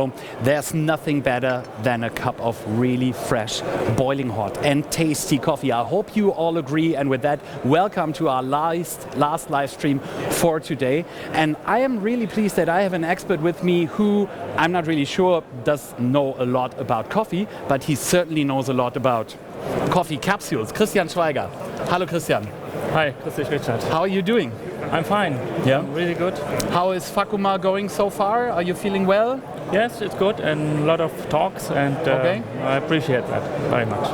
know, there's nothing better than a cup of really fresh, boiling hot and tasty coffee. I hope you all agree, and with that, welcome to our last live stream for today. And I am really pleased that I have an expert with me who, I'm not really sure, does know a lot about coffee, but he certainly knows a lot about coffee capsules. Christian Schweiger. Hello, Christian. Hi, Christian Schweiger. How are you doing? I'm fine. Yeah? I'm really good. How is Fakuma going so far? Are you feeling well? Yes, it's good, and a lot of talks, and okay. I appreciate that very much.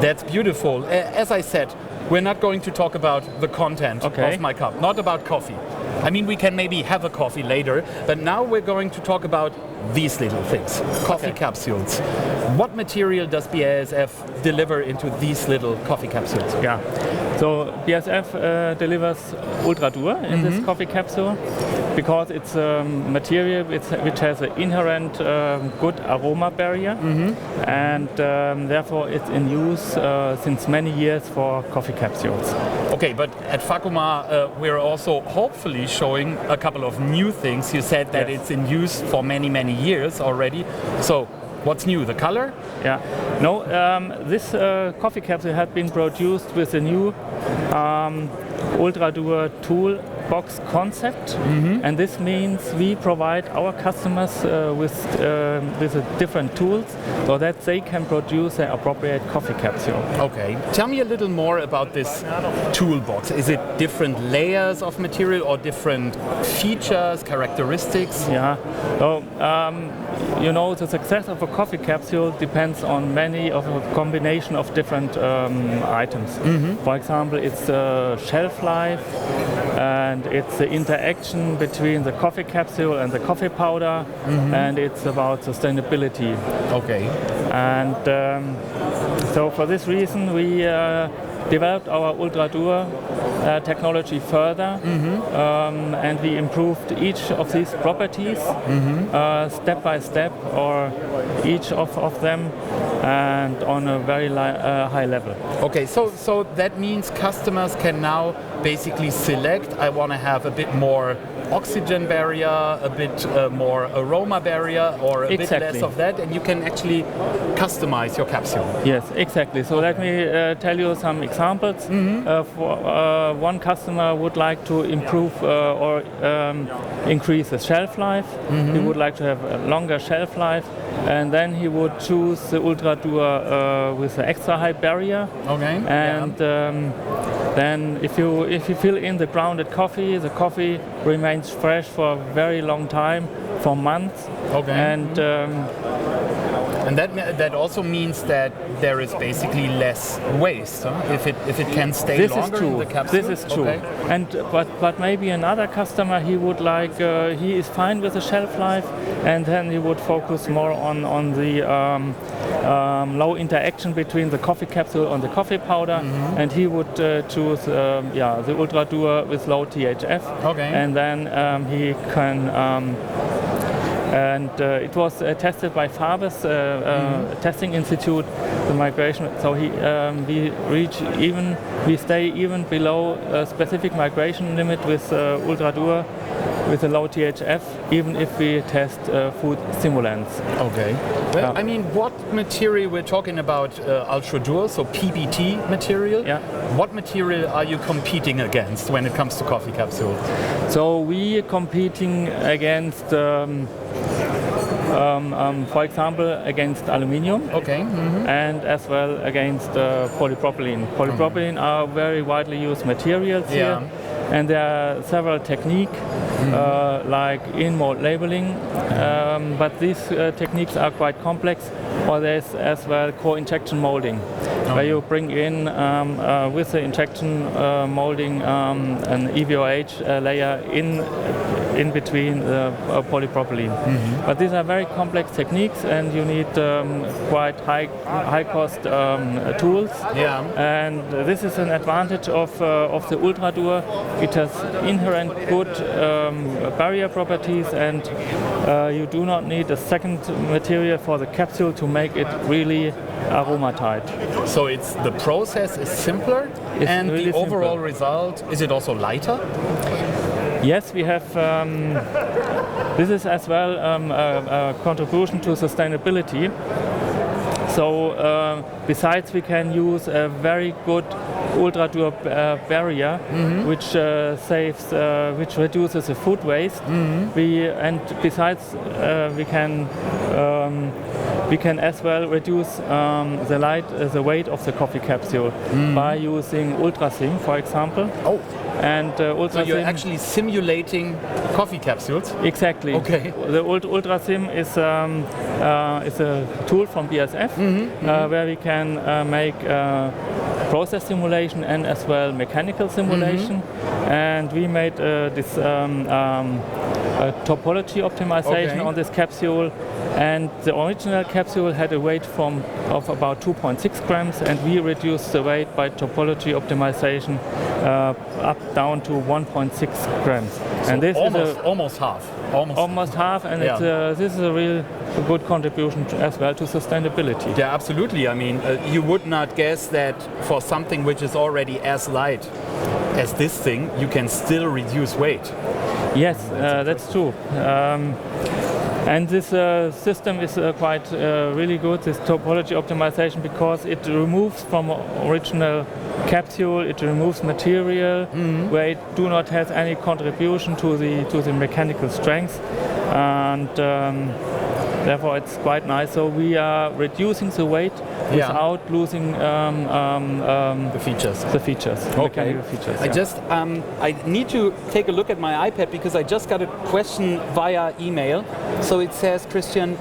That's beautiful. As I said, we're not going to talk about the content of my cup, not about coffee. I mean, we can maybe have a coffee later, but now we're going to talk about these little things, coffee capsules. What material does BASF deliver into these little coffee capsules? Yeah, so BASF delivers Ultradur in this coffee capsule because it's a material which has an inherent good aroma barrier, and therefore it's in use since many years for coffee capsules. Okay, but at Fakuma we're also hopefully showing a couple of new things. You said that it's in use for many years already. So what's new? The color? Yeah. No, this coffee capsule had been produced with a new Ultradur toolbox concept, and this means we provide our customers with different tools so that they can produce an appropriate coffee capsule. Okay. Tell me a little more about this toolbox. Is it different layers of material or different features, characteristics? Yeah. So, you know, the success of a coffee capsule depends on many of a combination of different items. For example, it's shelf life, and it's the interaction between the coffee capsule and the coffee powder, and it's about sustainability. Okay. And so for this reason we developed our Ultradur technology further, and we improved each of these properties step by step, or each of them, and on a very high level. Okay, so that means customers can now basically select, I want to have a bit more oxygen barrier, a bit more aroma barrier, or a bit less of that, and you can actually customize your capsule. Yes, exactly. So let me tell you some examples. For one customer would like to improve or increase the shelf life. He would like to have a longer shelf life, and then he would choose the Ultradur with an extra high barrier. Okay. And then if you fill in the grounded coffee, the coffee remains fresh for a very long time, for months. Okay. And that also means that there is basically less waste, huh? If it can stay longer in the capsule. This is true. Okay. And but maybe another customer, he would like he is fine with the shelf life, and then he would focus more on the low interaction between the coffee capsule and the coffee powder, and he would choose the Ultradur with low THF. Okay. And then he can. It was tested by Fabes testing institute, the migration. So we stay even below a specific migration limit with Ultradur with a low THF, even if we test food stimulants. Okay. Well, I mean, what material we're talking about? Ultradur, so PBT material. Yeah. What material are you competing against when it comes to coffee capsule? So we are competing against. For example, against aluminium, and as well against polypropylene. Polypropylene are very widely used materials here, and there are several techniques like in-mold labeling, but these techniques are quite complex. Or there's as well co-injection molding, where you bring in with the injection molding an EVOH layer in between the polypropylene. But these are very complex techniques, and you need quite high cost tools. Yeah. And this is an advantage of the Ultradur. It has inherent good barrier properties, and you do not need a second material for the capsule to make it really aroma tight. So it's the process is simpler, and really the overall result, is it also lighter? Yes, we have. This is as well a contribution to sustainability. So besides, we can use a very good Ultradur barrier, which saves, which reduces the food waste. And besides, we can as well reduce the weight of the coffee capsule by using UltraSim, for example. Oh. And so you're actually simulating coffee capsules? Exactly. Okay. The UltraSim is a tool from BASF where we can make process simulation and as well mechanical simulation. And we made this topology optimization on this capsule. And the original capsule had a weight of about 2.6 grams, and we reduced the weight by topology optimization down to 1.6 grams. So and this almost, is almost half. Almost half, and this is a real good contribution as well to sustainability. Yeah, absolutely. I mean, you would not guess that for something which is already as light as this thing, you can still reduce weight. Yes, that's true. And this system is quite really good, this topology optimization, because it removes from original capsule, it removes material where it do not have any contribution to the mechanical strength, and therefore it's quite nice. So we are reducing the weight without losing the features. Okay. Mechanical features. I need to take a look at my iPad because I just got a question via email. So it says, Christian,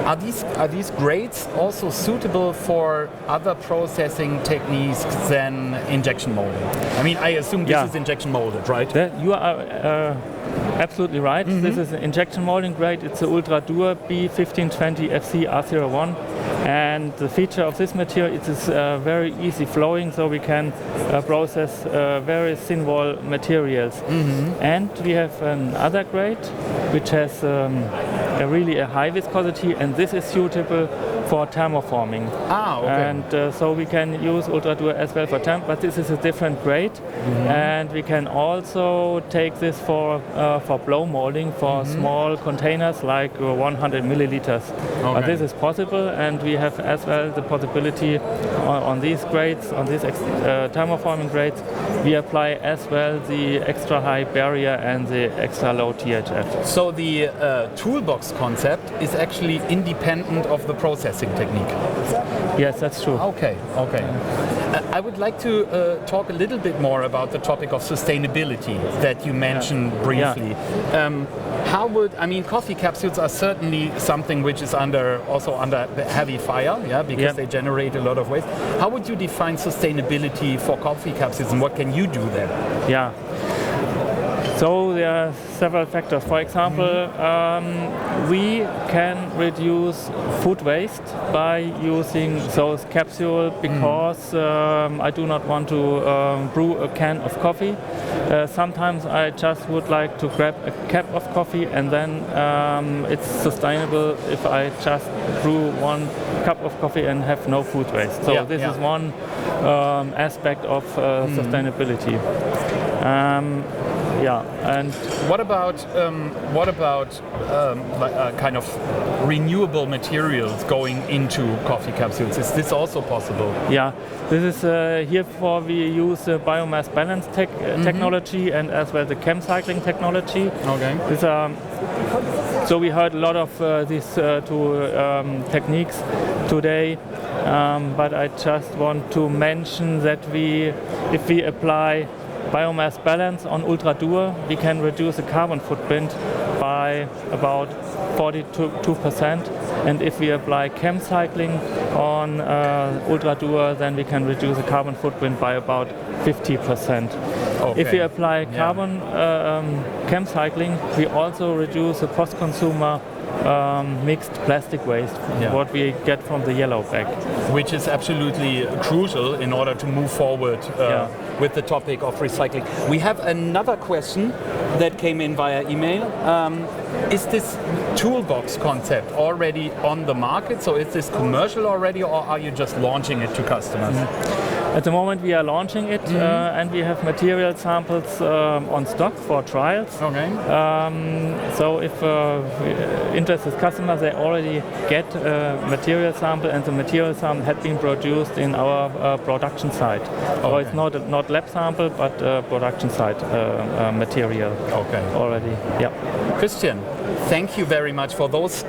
are these grades also suitable for other processing techniques than injection molding? I mean, I assume this is injection molded, right? You are absolutely right. This is an injection molding grade. It's the Ultradur B1520 FC R01. And the feature of this material is it's very easy flowing, so we can process very thin wall materials. And we have another grade which has really a high viscosity, and this is suitable for thermoforming. And so we can use Ultradur as well for but this is a different grade. And we can also take this for blow molding for small containers like 100 milliliters. But this is possible, and we have as well the possibility on these grades, on these thermoforming grades, we apply as well the extra high barrier and the extra low THF. So the toolbox concept is actually independent of the processing technique? Yes, that's true. Okay. I would like to talk a little bit more about the topic of sustainability that you mentioned briefly. Coffee capsules are certainly something which is also under heavy fire, because they generate a lot of waste. How would you define sustainability for coffee capsules, and what can you do there? Yeah. So there are several factors. For example, we can reduce food waste by using those capsules because I do not want to brew a can of coffee. Sometimes I just would like to grab a cup of coffee, and then it's sustainable if I just brew one cup of coffee and have no food waste. So this is one aspect of sustainability. And what about kind of renewable materials going into coffee capsules? Is this also possible? Yeah, this is herefore we use biomass balance technology and as well the chem cycling technology. Okay. So we heard a lot of these two techniques today, but I just want to mention that if we apply biomass balance on Ultradur, we can reduce the carbon footprint by about 42%, and if we apply chem cycling on Ultradur, then we can reduce the carbon footprint by about 50%. Okay. If we apply carbon chem cycling, we also reduce the post-consumer mixed plastic waste, what we get from the yellow bag. Which is absolutely crucial in order to move forward with the topic of recycling. We have another question that came in via email. Is this toolbox concept already on the market? So is this commercial already, or are you just launching it to customers? At the moment we are launching it and we have material samples on stock for trials. Okay. So if interested customers, they already get a material sample, and the material sample had been produced in our production site. Okay. So it's not lab sample, but production site material. Okay. Already. Yeah. Christian, thank you very much for those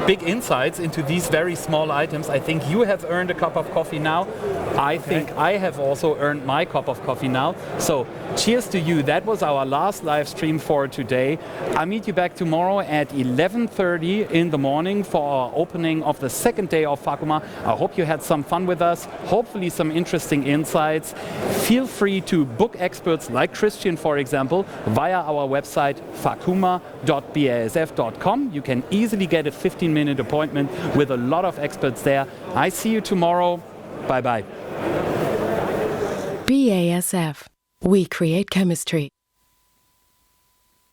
big insights into these very small items. I think you have earned a cup of coffee now. I think I have also earned my cup of coffee now. So cheers to you. That was our last live stream for today. I'll meet you back tomorrow at 11:30 in the morning for our opening of the second day of Fakuma. I hope you had some fun with us, hopefully some interesting insights. Feel free to book experts like Christian, for example, via our website fakuma.basf.com. You can easily get a 15-minute appointment with a lot of experts there. I see you tomorrow. Bye-bye. BASF. We create chemistry.